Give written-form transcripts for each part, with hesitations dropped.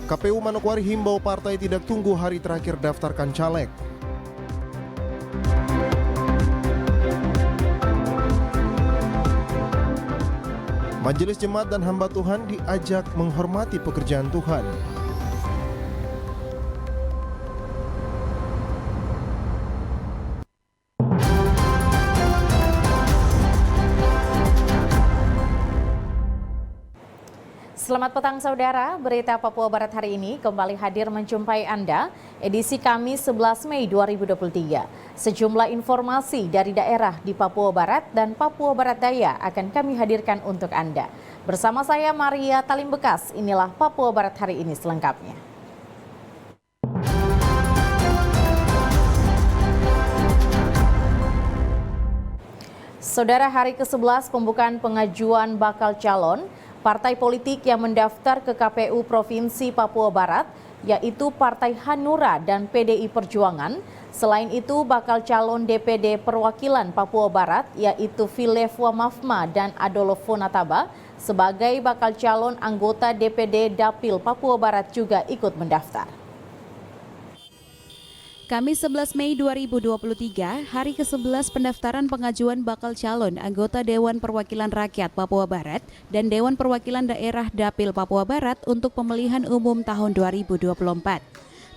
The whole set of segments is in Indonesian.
KPU Manokwari himbau partai tidak tunggu hari terakhir daftarkan caleg. Majelis Jemaat dan Hamba Tuhan diajak menghormati pekerjaan Tuhan. Selamat petang saudara, berita Papua Barat hari ini kembali hadir menjumpai Anda, edisi Kamis 11 Mei 2023. Sejumlah informasi dari daerah di Papua Barat dan Papua Barat Daya akan kami hadirkan untuk Anda. Bersama saya Maria Talim Bekas, inilah Papua Barat hari ini selengkapnya. Saudara, hari ke-11 pembukaan pengajuan bakal calon partai politik yang mendaftar ke KPU Provinsi Papua Barat, yaitu Partai Hanura dan PDI Perjuangan. Selain itu, bakal calon DPD Perwakilan Papua Barat, yaitu Philip Wamafma dan Adolfo Nataba, sebagai bakal calon anggota DPD Dapil Papua Barat juga ikut mendaftar. Kamis 11 Mei 2023, hari ke-11 pendaftaran pengajuan bakal calon anggota Dewan Perwakilan Rakyat Papua Barat dan Dewan Perwakilan Daerah Dapil Papua Barat untuk pemilihan umum tahun 2024.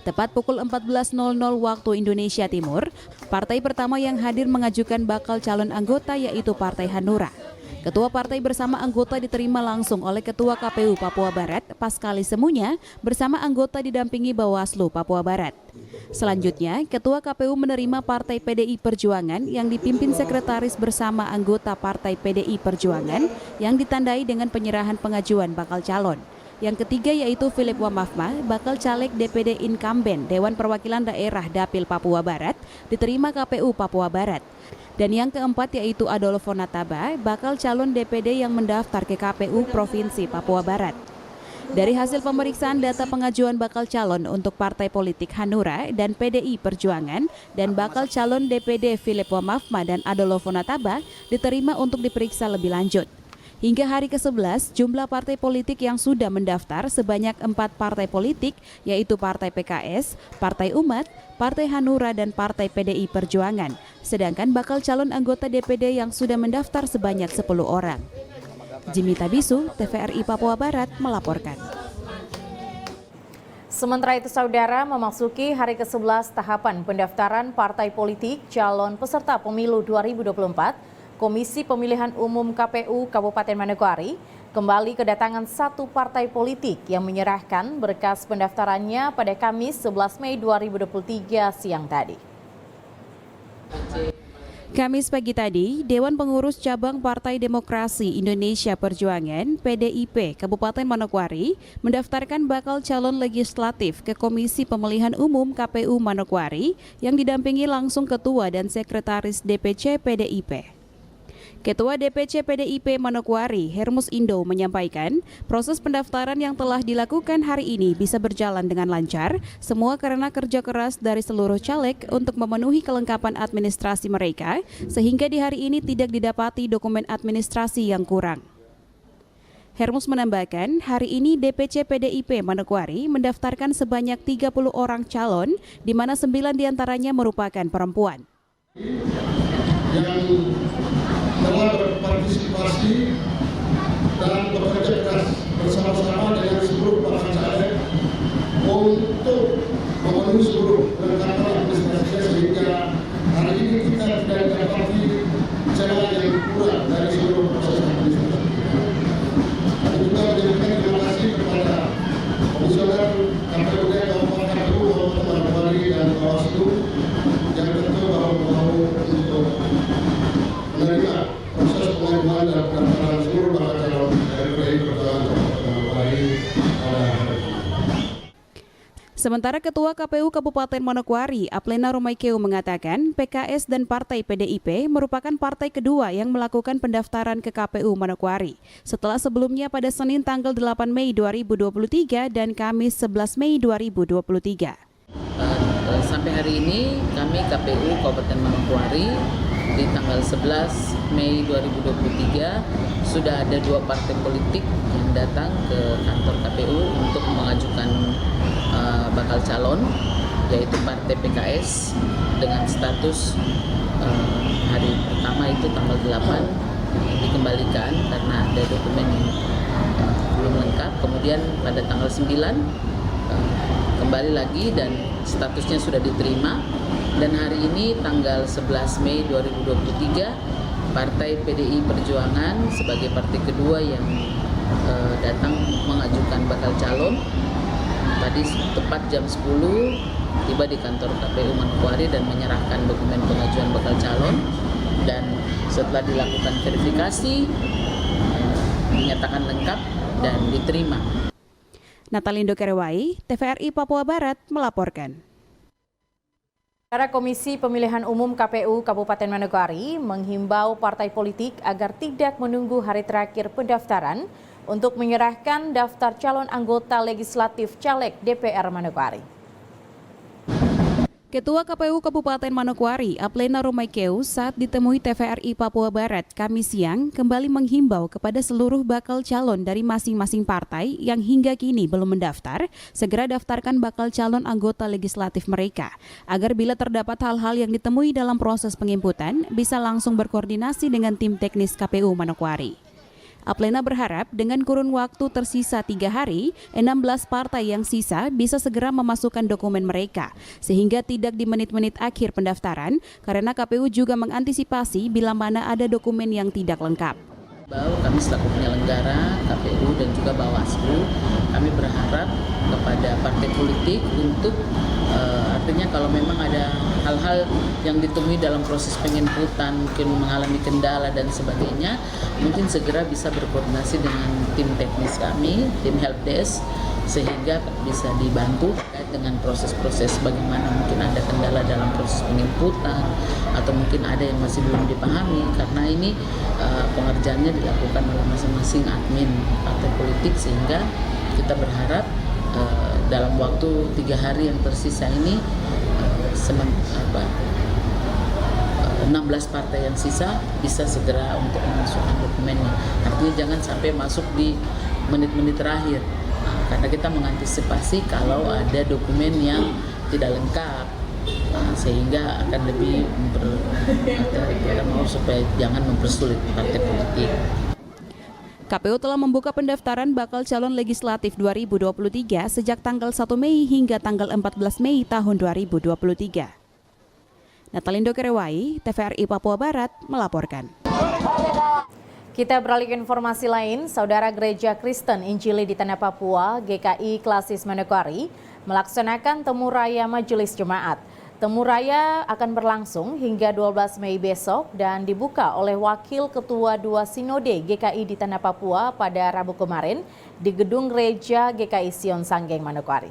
Tepat pukul 14.00 waktu Indonesia Timur, partai pertama yang hadir mengajukan bakal calon anggota yaitu Partai Hanura. Ketua partai bersama anggota diterima langsung oleh Ketua KPU Papua Barat, Paskali Semunya, bersama anggota didampingi Bawaslu Papua Barat. Selanjutnya, Ketua KPU menerima Partai PDI Perjuangan yang dipimpin Sekretaris bersama anggota Partai PDI Perjuangan yang ditandai dengan penyerahan pengajuan bakal calon. Yang ketiga yaitu Philip Wamafma, bakal caleg DPD Incumbent Dewan Perwakilan Daerah Dapil Papua Barat, diterima KPU Papua Barat. Dan yang keempat yaitu Adolfo Nataba, bakal calon DPD yang mendaftar ke KPU Provinsi Papua Barat. Dari hasil pemeriksaan data pengajuan bakal calon untuk partai politik Hanura dan PDI Perjuangan dan bakal calon DPD Philip Wamafma dan Adolfo Nataba diterima untuk diperiksa lebih lanjut. Hingga hari ke-11, jumlah partai politik yang sudah mendaftar sebanyak 4 partai politik, yaitu Partai PKS, Partai Umat, Partai Hanura, dan Partai PDI Perjuangan. Sedangkan bakal calon anggota DPD yang sudah mendaftar sebanyak 10 orang. Jimmy Tabisu, TVRI Papua Barat, melaporkan. Sementara itu saudara, memasuki hari ke-11 tahapan pendaftaran partai politik calon peserta pemilu 2024, Komisi Pemilihan Umum KPU Kabupaten Manokwari kembali kedatangan satu partai politik yang menyerahkan berkas pendaftarannya pada Kamis 11 Mei 2023 siang tadi. Kamis pagi tadi, Dewan Pengurus Cabang Partai Demokrasi Indonesia Perjuangan (PDIP) Kabupaten Manokwari mendaftarkan bakal calon legislatif ke Komisi Pemilihan Umum KPU Manokwari yang didampingi langsung Ketua dan Sekretaris DPC PDIP. Ketua DPC PDIP Manokwari, Hermus Indo, menyampaikan proses pendaftaran yang telah dilakukan hari ini bisa berjalan dengan lancar, semua karena kerja keras dari seluruh caleg untuk memenuhi kelengkapan administrasi mereka, sehingga di hari ini tidak didapati dokumen administrasi yang kurang. Hermus menambahkan, hari ini DPC PDIP Manokwari mendaftarkan sebanyak 30 orang calon, di mana 9 diantaranya merupakan perempuan. Yang telah berpartisipasi dan bekerja keras bersama-sama dengan seluruh para caleg untuk memenuhi seluruh kelengkapan administrasinya sehingga hari ini kita tidak dapati celah yang kurang dari seluruh proses administrasi. Kami juga menyampaikan terima kasih kepada Komisioner KPUD Kabupaten Manokwari dan Bawaslu yang tentu bahu-bahu untuk menerima proses pengajuan dan pendaftaran seluruh bakal calon dari PDI Perjuangan Kabupaten Manokwari pada hari ini. Sementara Ketua KPU Kabupaten Manokwari, Aplena Romaikeu, mengatakan PKS dan Partai PDIP merupakan partai kedua yang melakukan pendaftaran ke KPU Manokwari, setelah sebelumnya pada Senin tanggal 8 Mei 2023 dan Kamis 11 Mei 2023. Sampai hari ini kami KPU Kabupaten Manokwari di tanggal 11 Mei 2023 sudah ada 2 partai politik yang datang ke kantor KPU untuk mengajukan bakal calon, yaitu Partai PKS dengan status hari pertama itu tanggal 8 dikembalikan karena ada dokumen yang belum lengkap. Kemudian pada tanggal 9 kembali lagi dan statusnya sudah diterima. Dan hari ini tanggal 11 Mei 2023 Partai PDI Perjuangan sebagai partai kedua yang datang mengajukan bakal calon. Tadi tepat jam 10 tiba di kantor KPU Manokwari dan menyerahkan dokumen pengajuan bakal calon, dan setelah dilakukan verifikasi dinyatakan lengkap dan diterima. Natalindo Kerewai, TVRI Papua Barat melaporkan. Para Komisi Pemilihan Umum KPU Kabupaten Manokwari menghimbau partai politik agar tidak menunggu hari terakhir pendaftaran untuk menyerahkan daftar calon anggota legislatif caleg DPR Manokwari. Ketua KPU Kabupaten Manokwari, Aplena Romaikeu, saat ditemui TVRI Papua Barat Kamis siang kembali menghimbau kepada seluruh bakal calon dari masing-masing partai yang hingga kini belum mendaftar, segera daftarkan bakal calon anggota legislatif mereka, agar bila terdapat hal-hal yang ditemui dalam proses penginputan, bisa langsung berkoordinasi dengan tim teknis KPU Manokwari. Aplena berharap dengan kurun waktu tersisa 3 hari, 16 partai yang sisa bisa segera memasukkan dokumen mereka, sehingga tidak di menit-menit akhir pendaftaran, karena KPU juga mengantisipasi bila mana ada dokumen yang tidak lengkap. Kami selaku penyelenggara KPU dan juga Bawaslu, kami berharap kepada partai politik untuk artinya kalau memang ada hal-hal yang ditemui dalam proses penginputan, mungkin mengalami kendala dan sebagainya, mungkin segera bisa berkoordinasi dengan tim teknis kami, tim helpdesk, sehingga bisa dibantu terkait dengan proses-proses bagaimana mungkin ada kendala dalam proses penginputan atau mungkin ada yang masih belum dipahami, karena ini pengerjaannya dilakukan oleh masing-masing admin partai politik, sehingga kita berharap dalam waktu 3 hari yang tersisa ini 16 partai yang sisa bisa segera untuk memasukkan dokumennya. Artinya jangan sampai masuk di menit-menit terakhir, karena kita mengantisipasi kalau ada dokumen yang tidak lengkap, sehingga akan lebih supaya jangan mempersulit partai politik. KPU telah membuka pendaftaran bakal calon legislatif 2023 sejak tanggal 1 Mei hingga tanggal 14 Mei tahun 2023. Natalindo Kerewai, TVRI Papua Barat melaporkan. Kita beralih ke informasi lain. Saudara Gereja Kristen Injili di Tanah Papua, GKI Klasis Manokwari, melaksanakan Temu Raya Majelis Jemaat. Temu Raya akan berlangsung hingga 12 Mei besok dan dibuka oleh Wakil Ketua 2 Sinode GKI di Tanah Papua pada Rabu kemarin di Gedung Gereja GKI Sion Sanggeng, Manokwari.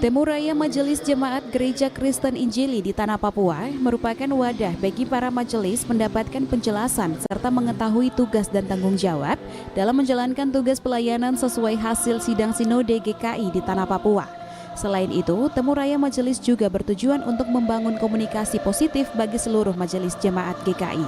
Temu Raya Majelis Jemaat Gereja Kristen Injili di Tanah Papua merupakan wadah bagi para majelis mendapatkan penjelasan serta mengetahui tugas dan tanggung jawab dalam menjalankan tugas pelayanan sesuai hasil sidang Sinode GKI di Tanah Papua. Selain itu, Temu Raya Majelis juga bertujuan untuk membangun komunikasi positif bagi seluruh majelis jemaat GKI.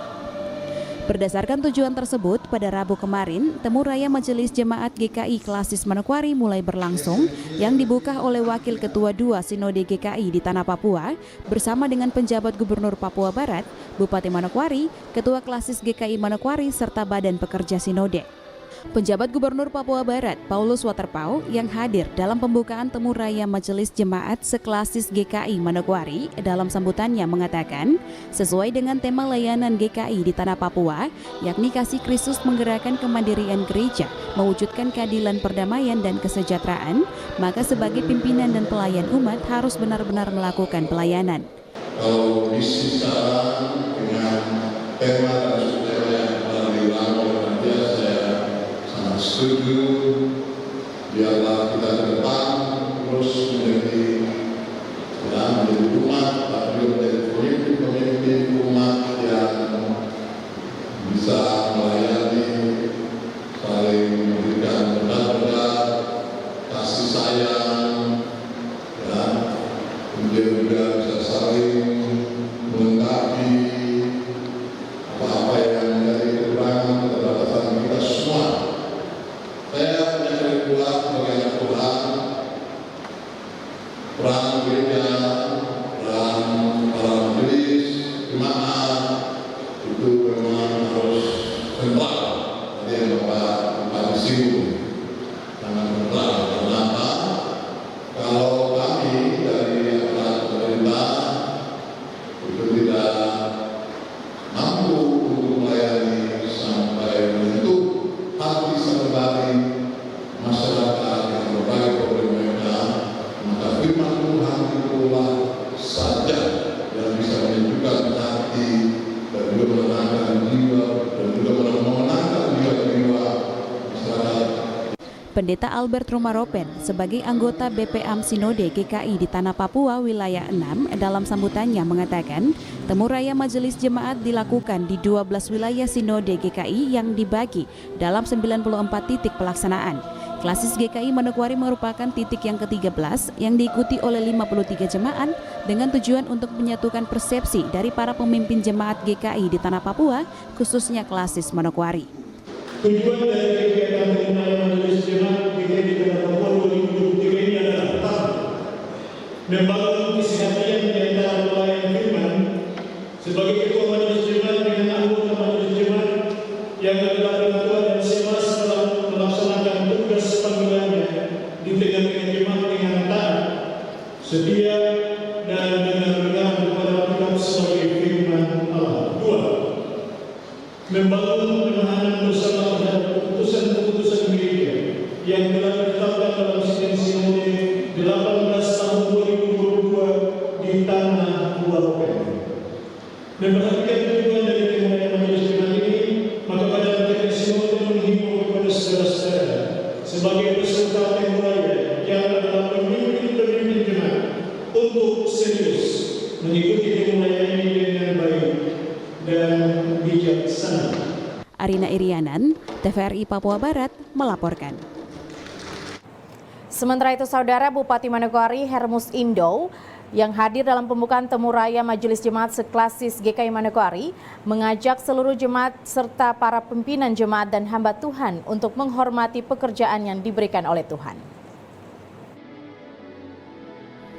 Berdasarkan tujuan tersebut, pada Rabu kemarin, Temu Raya Majelis Jemaat GKI Klasis Manokwari mulai berlangsung yang dibuka oleh Wakil Ketua 2 Sinode GKI di Tanah Papua bersama dengan penjabat Gubernur Papua Barat, Bupati Manokwari, Ketua Klasis GKI Manokwari, serta Badan Pekerja Sinode. Penjabat Gubernur Papua Barat, Paulus Waterpau, yang hadir dalam pembukaan Temu Raya Majelis Jemaat Seklasis GKI Manokwari dalam sambutannya mengatakan, sesuai dengan tema layanan GKI di Tanah Papua, yakni kasih Kristus menggerakkan kemandirian gereja, mewujudkan keadilan, perdamaian, dan kesejahteraan, maka sebagai pimpinan dan pelayan umat harus benar-benar melakukan pelayanan. Kalau disisahkan dengan tema dan subtema yang telah diulang oleh panitia, saya sangat setuju. Biarlah kita ke depan terus menjadi umat, tapi menjadi pemimpin umat yang bisa melayani, saling memberikan benar-benar kasih sayang, dan kemudian juga bisa saling memang harus benar. Tadi yang Bapak singgung sangat benar. Kenapa? Kalau kami dari aparat pemerintah itu tidak mampu untuk melayani sampai menyentuh hati sampai masyarakat yang berbagai problem mereka, maka firman Tuhan itulah saja yang bisa menyejukkan hati dan juga menenangkan jiwa dan juga memenangkan jiwa-jiwa masyarakat. Pendeta Albert Romaropen sebagai anggota BPAM Sinode GKI di Tanah Papua wilayah 6 dalam sambutannya mengatakan temu raya majelis jemaat dilakukan di 12 wilayah Sinode GKI yang dibagi dalam 94 titik pelaksanaan. Klasis GKI Manokwari merupakan titik yang ke-13 yang diikuti oleh 53 jemaat dengan tujuan untuk menyatukan persepsi dari para pemimpin jemaat GKI di Tanah Papua, khususnya klasis Manokwari. Tujuan dari kegiatan pengulangan majelis jemaat GKI di Tanah Papua 2023 ini adalah pertama, membangun kesehatan di antara pelayan firman sebagai ketua majelis jemaat dengan anggota majelis jemaat yang adalah ketua dan semas dalam melaksanakan tugas panggilannya di tengah-tengah jemaat dengan taat, setia dan benar-benar kepada Tuhan sebagai firman Allah. 2. Membangun pemahaman bersama terhadap keputusan-keputusan gereja yang telah ditetapkan dalam sidang Sinode 18 tahun 2022 di Tanah Papua. Memperhatikan tujuan dari kemuliaan majelis jemaat ini, maka pada akhirnya Sinode menghimbau kepada saudara-saudara sebagai peserta temu raya yang adalah pemimpin-pemimpin jemaat untuk serius mengikuti temu raya ini dengan baik dan bijaksana. Arina Irianan, TVRI Papua Barat melaporkan. Sementara itu, Saudara Bupati Manokwari Hermus Indo yang hadir dalam pembukaan temu raya Majelis Jemaat seklasis GKI Manokwari mengajak seluruh jemaat serta para pimpinan jemaat dan hamba Tuhan untuk menghormati pekerjaan yang diberikan oleh Tuhan.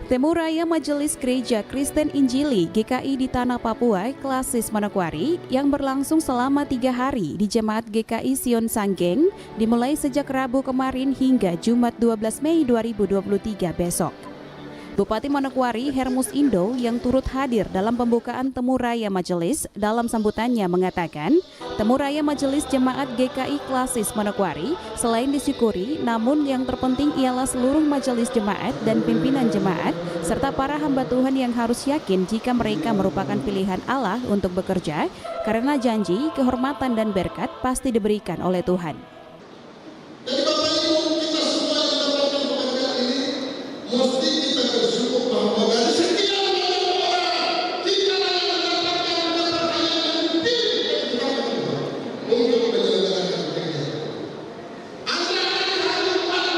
Temu Raya Majelis Gereja Kristen Injili GKI di Tanah Papua klasis Manokwari yang berlangsung selama 3 hari di Jemaat GKI Sion Sanggeng dimulai sejak Rabu kemarin hingga Jumat 12 Mei 2023 besok. Bupati Manokwari Hermus Indo yang turut hadir dalam pembukaan Temu Raya Majelis dalam sambutannya mengatakan, Temu Raya Majelis Jemaat GKI Klasis Manokwari selain disyukuri, namun yang terpenting ialah seluruh majelis jemaat dan pimpinan jemaat serta para hamba Tuhan yang harus yakin jika mereka merupakan pilihan Allah untuk bekerja karena janji, kehormatan dan berkat pasti diberikan oleh Tuhan. Jadi Bapak Ibu, kita semua yang mendapatkan pekerjaan ini mesti kita bersyukur bahwa dari sekian banyak orang kita yang mendapatkan yang dipilih dan dipakai untuk menyelenggarakan gereja. Anda akan dihadirkan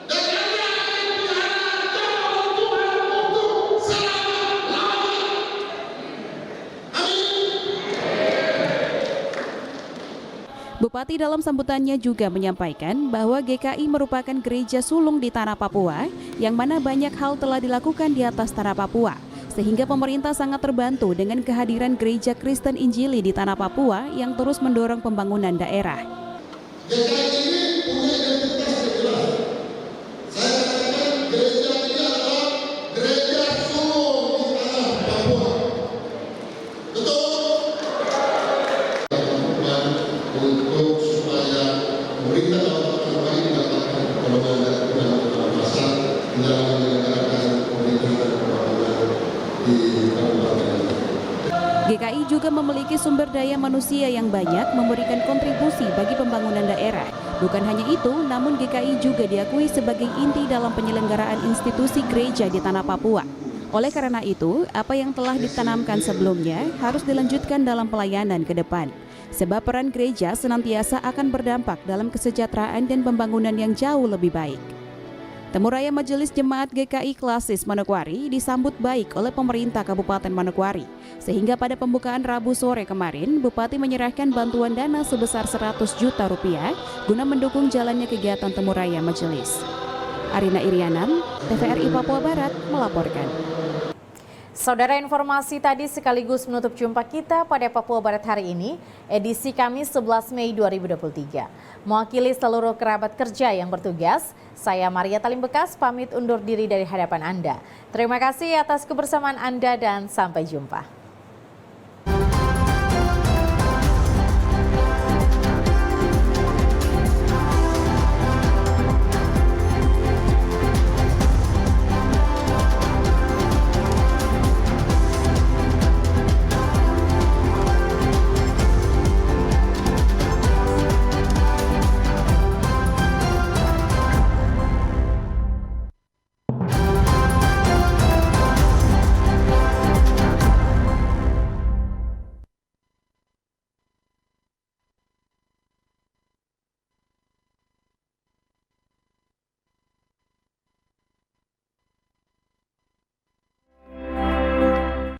dan Anda akan diharapkan Tuhan untuk selama-lamanya. Amin. Bupati dalam sambutannya juga menyampaikan bahwa GKI merupakan gereja sulung di Tanah Papua yang mana banyak hal telah dilakukan di atas Tanah Papua sehingga pemerintah sangat terbantu dengan kehadiran gereja Kristen Injili di Tanah Papua yang terus mendorong pembangunan daerah. GKI ini punya identitas yang jelas. Saya katakan gereja ini adalah gereja sulung di Tanah Papua. Betul? Untuk supaya pemerintah Papua ini mendapatkan pertolongan dan pengawasan di dalam menyelenggarakan pemerintahan pembangunan di Kabupaten. GKI juga memiliki sumber daya manusia yang banyak memberikan kontribusi bagi pembangunan daerah. Bukan hanya itu, namun GKI juga diakui sebagai inti dalam penyelenggaraan institusi gereja di Tanah Papua. Oleh karena itu, apa yang telah ditanamkan sebelumnya harus dilanjutkan dalam pelayanan ke depan. Sebab peran gereja senantiasa akan berdampak dalam kesejahteraan dan pembangunan yang jauh lebih baik. Temu Raya Majelis Jemaat GKI Klasis Manokwari disambut baik oleh pemerintah Kabupaten Manokwari. Sehingga pada pembukaan Rabu sore kemarin, Bupati menyerahkan bantuan dana sebesar 100 juta rupiah guna mendukung jalannya kegiatan Temu Raya Majelis. Arina Irianan, TVRI Papua Barat melaporkan. Saudara, informasi tadi sekaligus menutup jumpa kita pada Papua Barat hari ini, edisi Kamis 11 Mei 2023. Mewakili seluruh kerabat kerja yang bertugas, saya Maria Talim Bekas pamit undur diri dari hadapan Anda. Terima kasih atas kebersamaan Anda dan sampai jumpa.